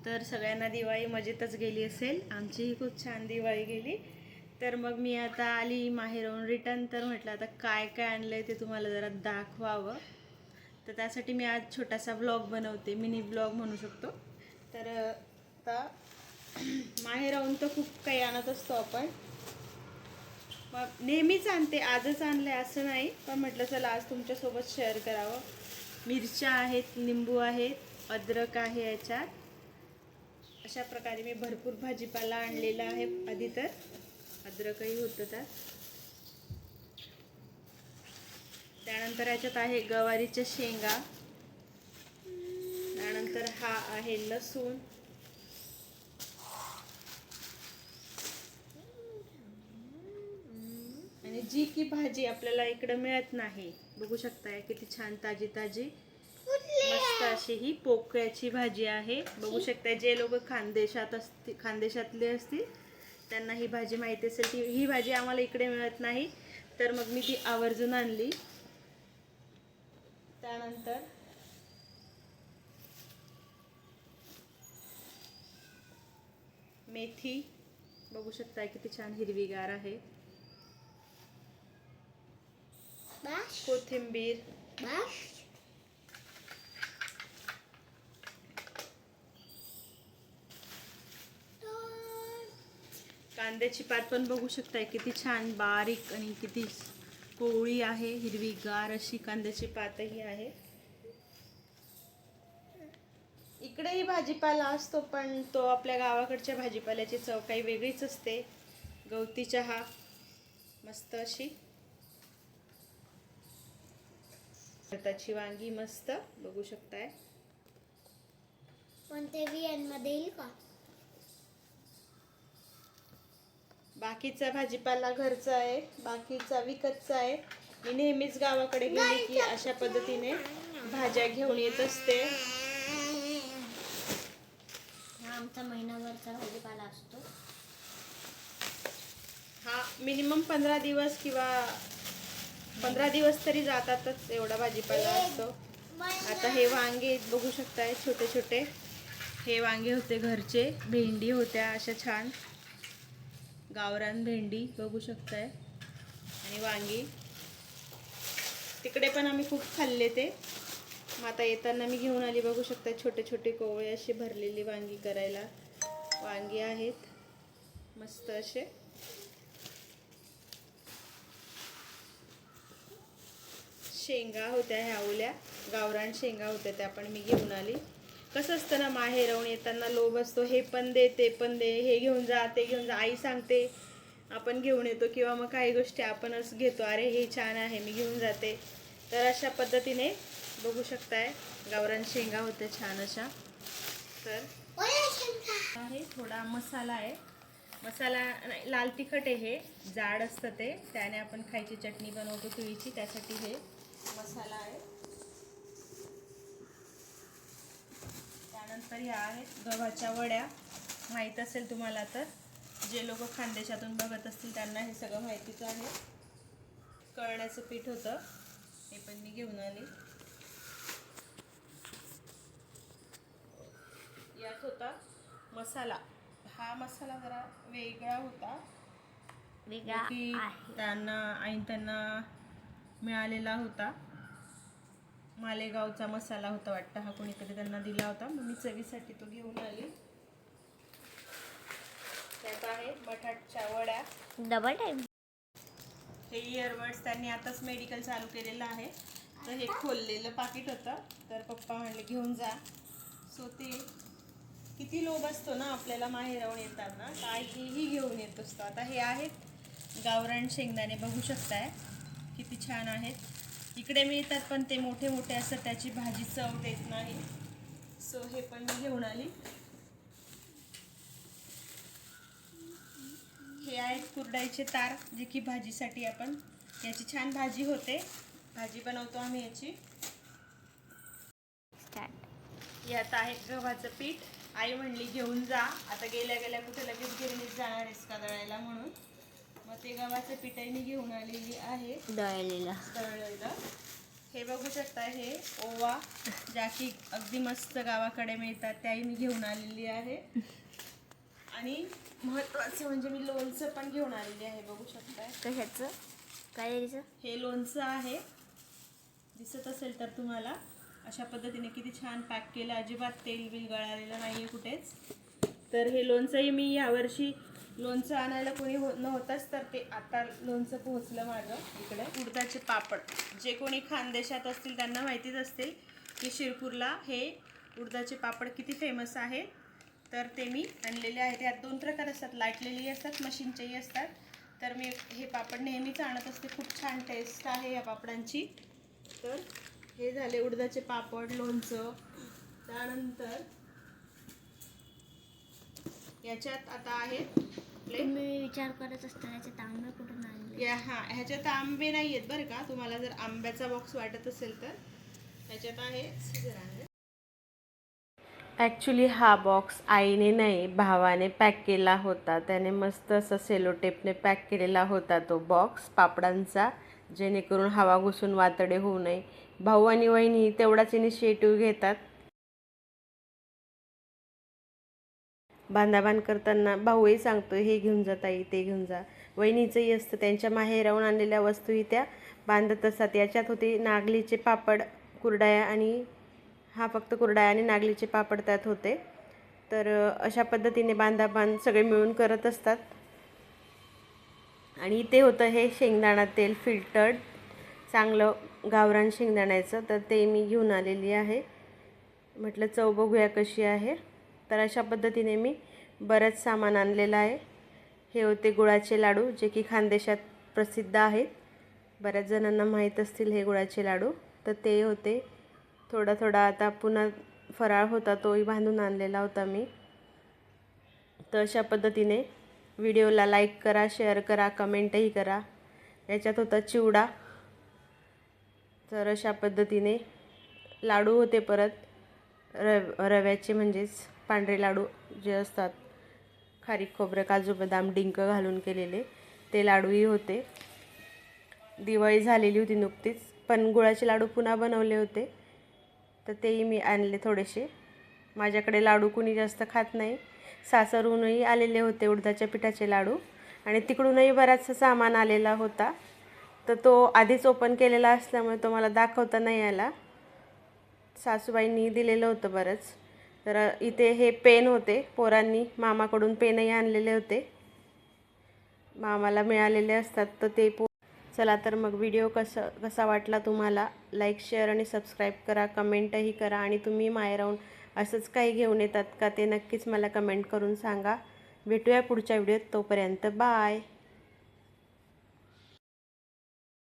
तर सगळ्यांना दिवाळी मजेतच गेली असेल. आमचीही खूप छान दिवाळी गेली. तर मग मी आता आली माहेरून रिटर्न. तर म्हटलं आता काय काय आणलं आहे ते तुम्हाला जरा दाखवावं. तर त्यासाठी मी आज छोटासा ब्लॉग बनवते, मिनी ब्लॉग म्हणू शकतो. तर आता माहेराहून तर खूप काही आणत असतो आपण, मग नेहमीच आणते, आजच आणलं आहे असं नाही, पण म्हटलं चला आज तुमच्यासोबत शेअर करावं. मिरच्या आहेत, लिंबू आहेत, अद्रक आहे याच्यात. अशा प्रकारे मी भरपूर भाजीपाला आणलेला आहे. आधी तर अद्रकही होतं त्यात. त्यानंतर याच्यात आहे गवारीच्या शेंगा. त्यानंतर हा आहे लसूण. आणि जी की भाजी आपल्याला इकडं मिळत नाही, बघू शकताय किती छान ताजी ताजी मस्त अशी ही पोकळ्याची भाजी आहे. बघू शकताय जे लोक खानदेशातले असतील त्यांना ही भाजी माहिती असेल. ही भाजी आम्हाला इकडे मिळत नाही, तर मग मी ती आवर्जून आणली. त्यानंतर मेथी, बघू शकताय किती छान हिरवीगार आहे. कोथिंबीर, कांद्याची पात पण बघू शकताय किती छान बारीक आणि किती कोवळी आहे, हिरवीगार अशी कांद्याची पातही आहे. इकडेही भाजीपाला असतो, पण तो आपल्या गावाकडच्या भाजीपाल्याची चव काही वेगळीच असते. गवती चहा मस्त अशी, भाताची वांगी मस्त बघू शकताय. कोणत्या बियांमध्ये येईल का? बाकीचा भाजीपाला घरचा आहे, बाकीचा विकतचा आहे. मी नेहमीच गावाकडे गेली की अशा पद्धतीने भाज्या घेऊन येत असते. हा आमचा महिनाभरचा भाजीपाला असतो. हा मिनिमम 15 दिवस किंवा 15 दिवस तरी जातातच, एवढा भाजीपाला असतो. आता हे वांगे बघू शकताय छोटे छोटे, हे वांगे होते घरचे. भेंडी होत्या अशा छान गावरान भेंडी बघू शकताय. आणि वांगी तिकडे पण आम्ही खूप खाल्ले ते. मग आता येताना मी घेऊन आली, बघू शकता छोटे छोटे कोवळे अशी भरलेली वांगी करायला. वांगी आहेत मस्त असे. शेंगा होत्या ह्या ओल्या गावरान शेंगा होत्या, त्या पण मी घेऊन आली. कसं असतं ना, माहेराहून येताना लोभ असतो, हे पण दे ते पण दे, हे घेऊन जा ते घेऊन जा. आई सांगते आपण घेऊन येतो, किंवा मग काही गोष्टी आपणच घेतो, अरे हे छान आहे मी घेऊन जाते. तर अशा पद्धतीने बघू शकताय गावरान शेंगा होत्या छान अशा. तर आहे थोडा मसाला आहे, मसाला नाही लाल तिखट आहे, हे जाड असतं ते, त्याने आपण खायची चटणी बनवतो तुळीची, त्यासाठी हे मसाला आहे. त्यानंतर ह्या आहेत गव्हाच्या वड्या. माहीत असेल तुम्हाला, तर जे लोक खानदेशातून बघत असतील त्यांना हे सगळं माहितीच आहे. कळण्याचं पीठ होतं, हे पण मी घेऊन आली. यात होता मसाला, हा मसाला जरा वेगळा होता, की त्यांना मिळालेला होता. मालेगावचा मसाला होता वाटतं हा, कोणीतरी त्यांना दिला होता, मग मी चवीसाठी तो घेऊन आली. त्यात आहे बटाट्याच्या वड्या. Double time. हे इयरबड्स त्यांनी आताच मेडिकल चालू केलेलं आहे, तर हे खोललेलं पाकिट होतं, तर पप्पा म्हणले घेऊन जा. सो ते किती लोभ असतो ना आपल्याला माहेराहून येताना, काहीही घेऊन येत असतो. आता हे आहेत गावरान शेंगदाणे, बघू शकताय किती छान आहेत. इकडे मिळतात पण ते मोठे मोठे असतात, त्याची भाजी चव देत नाही. सो हे पण मी घेऊन आली. हे आहेत कुरडईचे तार, जे की भाजीसाठी आपण, याची छान भाजी होते, भाजी बनवतो आम्ही याची. यात आहे गव्हाचं पीठ. आई म्हणली घेऊन जा, आता गेल्या गेल्या कुठे लगेच गिरणीत जाणार आहेस का दळायला म्हणून, मग ते गव्हाचं पीठही मी घेऊन आलेली आहे दळलेलं. हे बघू शकता, हे ओवा ज्या की अगदी मस्त गावाकडे मिळतात त्याही मी घेऊन आलेली आहे. आणि महत्त्वाचं म्हणजे मी लोणचं पण घेऊन आलेली आहे. बघू शकताय कशाचं काय द्यायचं? हे लोणचं आहे. दिसत असेल तर तुम्हाला अशा पद्धतीने किती छान पॅक केलं, अजिबात तेल बिल गळालेलं नाही आहे कुठेच. तर हे लोणचंही मी यावर्षी लोणचं आणायला कोणी नव्हतंच, तर ते आता लोणचं पोहोचलं माझं इकडे. उडदाचे पापड जे कोणी खानदेशात असतील त्यांना माहितीच असतील की शिरपूरला हे उडदाचे पापड किती फेमस आहे. तर ते मी आणलेले आहेत. यात 2 प्रकार असतात, लाटलेलेही असतात, मशीनचेही असतात. तर मी हे पापड नेहमीच आणत असते. खूप छान टेस्ट आहे या पापडांची. तर हे झाले उडदाचे पापड, लोणचं. त्यानंतर याच्यात आता आहेत आपले, तुम्ही विचार करत असताना याचे तांबे कुठून आणले? ह्याच्यात आंबे नाही आहेत बरं का. तुम्हाला जर आंब्याचा बॉक्स वाटत असेल तर ह्याच्यात आहे. ॲक्च्युली हा बॉक्स आईने नाही भावाने पॅक केला होता. त्याने मस्त असं सेलो टेपने पॅक केलेला होता तो बॉक्स पापडांचा, जेणेकरून हवा घुसून वातडे होऊ नये. भाऊ आणि वहिनी तेवढाच इनिशिएटिव्ह घेतात. बांधाबांध करताना भाऊही सांगतो हे घेऊन जा ताई, ते घेऊन जा. वहिनीचंही असतं, त्यांच्या माहेराहून आणलेल्या वस्तूही त्या बांधत असतात. याच्यात होते नागलीचे पापड, कुरडया, आणि हा फक्त कुरडया आणि नागलीचे पापड त्यात होते. तर अशा पद्धतीने बांधाबांध सगळे मिळून करत असतात. आणि इथे होतं हे शेंगदाणा तेल फिल्टर्ड, चांगलं गावरान शेंगदाण्याचं. तर ते मी घेऊन आलेली आहे. म्हटलं चव बघूया कशी आहे. तर अशा पद्धतीने मी बरंच सामान आणलेलं आहे. हे होते गुळाचे लाडू, जे की खानदेशात प्रसिद्ध आहेत. बऱ्याच जणांना माहीत असतील हे गुळाचे लाडू. तर ते होते. थोडा आता पुन्हा फराळ होता तोही बांधून आणलेला होता मी. तर अशा पद्धतीने व्हिडिओला लाईक करा, शेअर करा, कमेंटही करा. याच्यात होता चिवडा. तर अशा पद्धतीने लाडू होते. परत रव्याचे म्हणजेच पांढरे लाडू जे असतात, खारीक खोबरं, काजू बदाम, डिंक घालून केलेले ते लाडूही होते. दिवाळी झालेली होती नुकतीच, पण गुळाचे लाडू पुन्हा बनवले होते. तर तेही मी आणले थोडेसे. माझ्याकडे लाडू कुणी जास्त खात नाही. सासरहूनही आलेले होते उडदाच्या पिठाचे लाडू, आणि तिकडूनही बराचसा सामान आलेला होता. तर तो आधीच ओपन केलेला असल्यामुळे तो मला दाखवता नाही आला. सासूबाईंनी दिलेलं होतं बरंच. तर इथे हे पेन होते, पोरांनी मामाकडून पेनही आणलेले होते, मामाला मिळालेले असतात. तर ते चला तर मग व्हिडिओ कसा वाटला तुम्हाला, लाईक, शेअर आणि सबस्क्राईब करा, कमेंटही करा. आणि तुम्ही माहेराहून असंच काही घेऊन येतात का ते नक्कीच मला कमेंट करून सांगा. भेटूया पुढच्या व्हिडिओत. तोपर्यंत बाय.